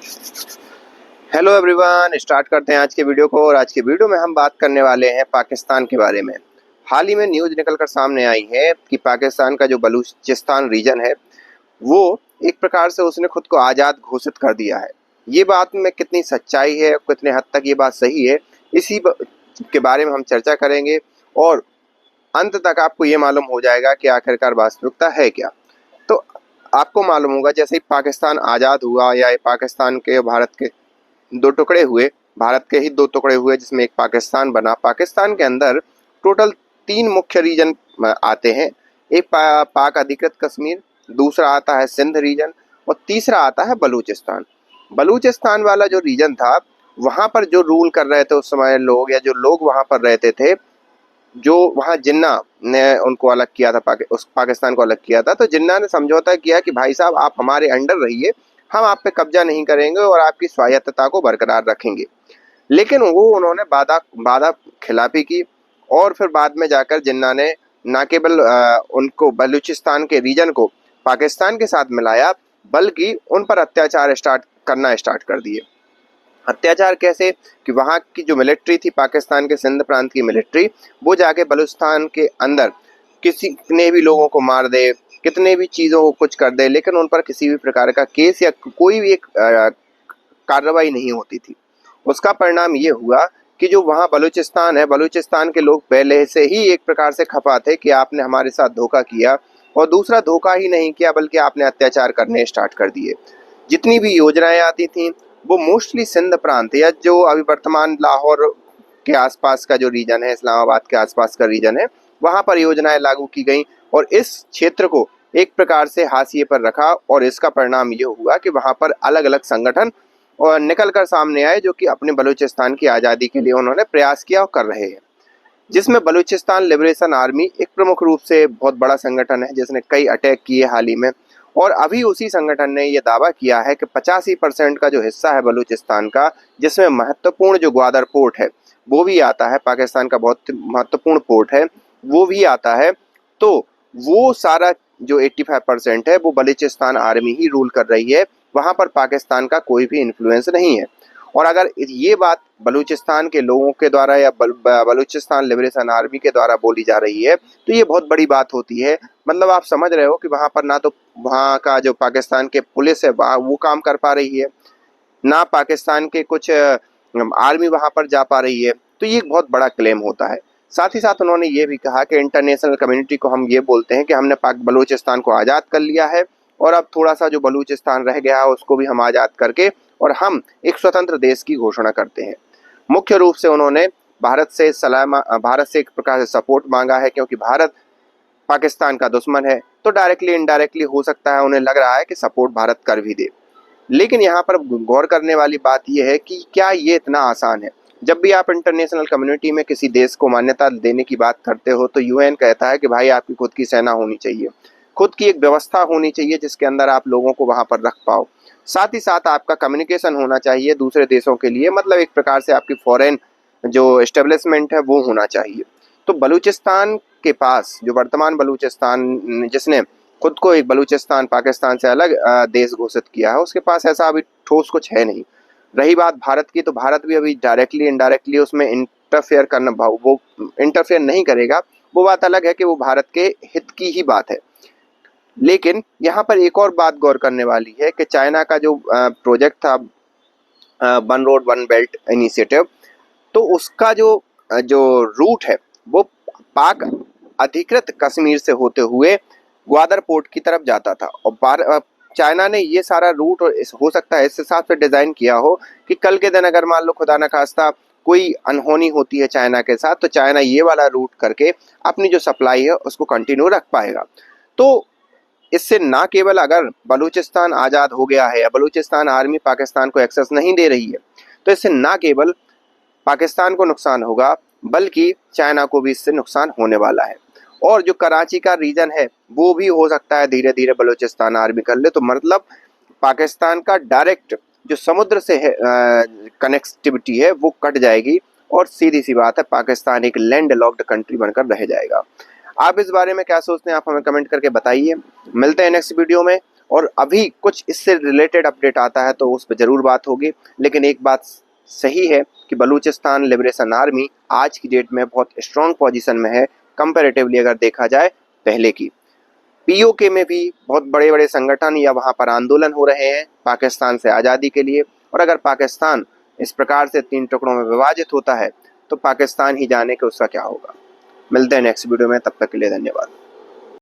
Hello everyone, start करते हैं आज के वीडियो को। और आज के वीडियो में हम बात करने वाले हैं पाकिस्तान के बारे में। हाल ही में न्यूज़ निकलकर सामने आई है कि पाकिस्तान का जो बलूचिस्तान रीजन है वो एक प्रकार से उसने खुद को आज़ाद घोषित कर दिया है। ये बात में कितनी सच्चाई है, कितने हद तक ये बात सही है, के बारे में हम चर्चा करेंगे और अंत तक आपको ये मालूम हो जाएगा कि आखिरकार वास्तविकता है क्या। तो आपको मालूम होगा, जैसे ही पाकिस्तान आज़ाद हुआ या पाकिस्तान के भारत के दो टुकड़े हुए, भारत के ही दो टुकड़े हुए जिसमें एक पाकिस्तान बना। पाकिस्तान के अंदर टोटल 3 मुख्य रीजन आते हैं। एक पाक अधिकृत कश्मीर, दूसरा आता है सिंध रीजन और तीसरा आता है बलूचिस्तान। बलूचिस्तान वाला जो रीजन था, वहाँ पर जो रूल कर रहे थे उस समय लोग, या जो लोग वहाँ पर रहते थे, जो वहाँ जिन्ना ने उनको अलग किया था, उस पाकिस्तान को अलग किया था, तो जिन्ना ने समझौता किया कि भाई साहब आप हमारे अंडर रहिए, हम आप पे कब्जा नहीं करेंगे और आपकी स्वायत्तता को बरकरार रखेंगे। लेकिन वो उन्होंने बाधा खिलाफी की और फिर बाद में जाकर जिन्ना ने न केवल उनको बलूचिस्तान के रीजन को पाकिस्तान के साथ मिलाया, बल्कि उन पर अत्याचार स्टार्ट कर दिए। अत्याचार कैसे कि वहाँ की जो मिलिट्री थी, पाकिस्तान के सिंध प्रांत की मिलिट्री, वो जाके बलूचिस्तान के अंदर कितने भी लोगों को मार दे, कितने भी चीज़ों को कुछ कर दे, लेकिन उन पर किसी भी प्रकार का केस या कोई भी एक कार्रवाई नहीं होती थी। उसका परिणाम ये हुआ कि जो वहाँ बलूचिस्तान है, बलूचिस्तान के लोग पहले से ही एक प्रकार से खफा थे कि आपने हमारे साथ धोखा किया, और दूसरा धोखा ही नहीं किया बल्कि आपने अत्याचार करने स्टार्ट कर दिए। जितनी भी योजनाएं आती थीं वो मोस्टली सिंध प्रांत या जो अभी वर्तमान लाहौर के आसपास का जो रीजन है, इस्लामाबाद के आसपास का रीजन है, वहाँ पर योजनाएं लागू की गई और इस क्षेत्र को एक प्रकार से हाशिए पर रखा। और इसका परिणाम ये हुआ कि वहाँ पर अलग अलग संगठन और निकल कर सामने आए जो कि अपने बलूचिस्तान की आज़ादी के लिए उन्होंने प्रयास किया और कर रहे हैं, जिसमें बलूचिस्तान लिबरेशन आर्मी एक प्रमुख रूप से बहुत बड़ा संगठन है जिसने कई अटैक किए हाल ही में। और अभी उसी संगठन ने यह दावा किया है कि 85% का जो हिस्सा है बलूचिस्तान का, जिसमें महत्वपूर्ण जो ग्वादर पोर्ट है वो भी आता है, पाकिस्तान का बहुत महत्वपूर्ण पोर्ट है वो भी आता है, तो वो सारा जो 85% है वो बलूचिस्तान आर्मी ही रूल कर रही है। वहाँ पर पाकिस्तान का कोई भी इन्फ्लुएंस नहीं है। और अगर ये बात बलूचिस्तान के लोगों के द्वारा या बलूचिस्तान लिबरेशन आर्मी के द्वारा बोली जा रही है तो ये बहुत बड़ी बात होती है। मतलब आप समझ रहे हो कि वहाँ पर ना तो वहाँ का जो पाकिस्तान के पुलिस है वो काम कर पा रही है, ना पाकिस्तान के कुछ आर्मी वहाँ पर जा पा रही है। तो ये एक बहुत बड़ा क्लेम होता है। साथ ही साथ उन्होंने ये भी कहा कि इंटरनेशनल कम्युनिटी को हम ये बोलते हैं कि हमने बलूचिस्तान को आज़ाद कर लिया है और अब थोड़ा सा जो बलूचिस्तान रह गया है उसको भी हम आज़ाद करके और हम एक स्वतंत्र देश की घोषणा करते हैं। मुख्य रूप से उन्होंने भारत से एक प्रकार से सपोर्ट मांगा है, क्योंकि भारत पाकिस्तान का दुश्मन है, तो डायरेक्टली इनडायरेक्टली हो सकता है उन्हें लग रहा है कि सपोर्ट भारत कर भी दे। लेकिन यहाँ पर गौर करने वाली बात यह है कि क्या ये इतना आसान है। जब भी आप इंटरनेशनल कम्युनिटी में किसी देश को मान्यता देने की बात करते हो तो यूएन कहता है कि भाई आपकी खुद की सेना होनी चाहिए, खुद की एक व्यवस्था होनी चाहिए जिसके अंदर आप लोगों को वहाँ पर रख पाओ। साथ ही साथ आपका कम्युनिकेशन होना चाहिए दूसरे देशों के लिए, मतलब एक प्रकार से आपकी फॉरेन जो एस्टेब्लिशमेंट है वो होना चाहिए। तो बलूचिस्तान के पास जो वर्तमान बलूचिस्तान जिसने खुद को एक बलूचिस्तान पाकिस्तान से अलग देश घोषित किया है, उसके पास ऐसा अभी ठोस कुछ है नहीं। रही बात भारत की, तो भारत भी अभी डायरेक्टली इनडायरेक्टली उसमें वो इंटरफेयर नहीं करेगा। वो बात अलग है कि वो भारत के हित की ही बात है। लेकिन यहाँ पर एक और बात गौर करने वाली है कि चाइना का जो प्रोजेक्ट था one road one belt initiative, तो उसका जो रूट है वो पाक अधिकृत कश्मीर से होते हुए ग्वादर पोर्ट की तरफ जाता था। और चाइना ने ये सारा रूट हो सकता है इस हिसाब से डिज़ाइन किया हो कि कल के दिन अगर मान लो खुदा न खास्ता कोई अनहोनी होती है चाइना के साथ, तो चाइना ये वाला रूट करके अपनी जो सप्लाई है उसको कंटिन्यू रख पाएगा। तो इससे ना केवल अगर बलूचिस्तान आज़ाद हो गया है या बलूचिस्तान आर्मी पाकिस्तान को एक्सेस नहीं दे रही है, तो इससे ना केवल पाकिस्तान को नुकसान होगा बल्कि चाइना को भी इससे नुकसान होने वाला है। और जो कराची का रीजन है वो भी हो सकता है धीरे धीरे बलूचिस्तान आर्मी कर ले, तो मतलब पाकिस्तान का डायरेक्ट जो समुद्र से है कनेक्टिविटी है वो कट जाएगी और सीधी सी बात है पाकिस्तान एक लैंड लॉक्ड कंट्री बनकर रह जाएगा। आप इस बारे में क्या सोचते हैं, आप हमें कमेंट करके बताइए। मिलते हैं नेक्स्ट वीडियो में। और अभी कुछ इससे रिलेटेड अपडेट आता है तो उस पर ज़रूर बात होगी। लेकिन एक बात सही है कि बलूचिस्तान लिबरेशन आर्मी आज की डेट में बहुत स्ट्रॉन्ग पोजीशन में है कंपैरेटिवली अगर देखा जाए पहले की। पीओके में भी बहुत बड़े बड़े संगठन या वहाँ पर आंदोलन हो रहे हैं पाकिस्तान से आज़ादी के लिए, और अगर पाकिस्तान इस प्रकार से 3 टुकड़ों में विभाजित होता है तो पाकिस्तान ही जाने कि उसका क्या होगा। मिलते हैं नेक्स्ट वीडियो में, तब तक के लिए धन्यवाद।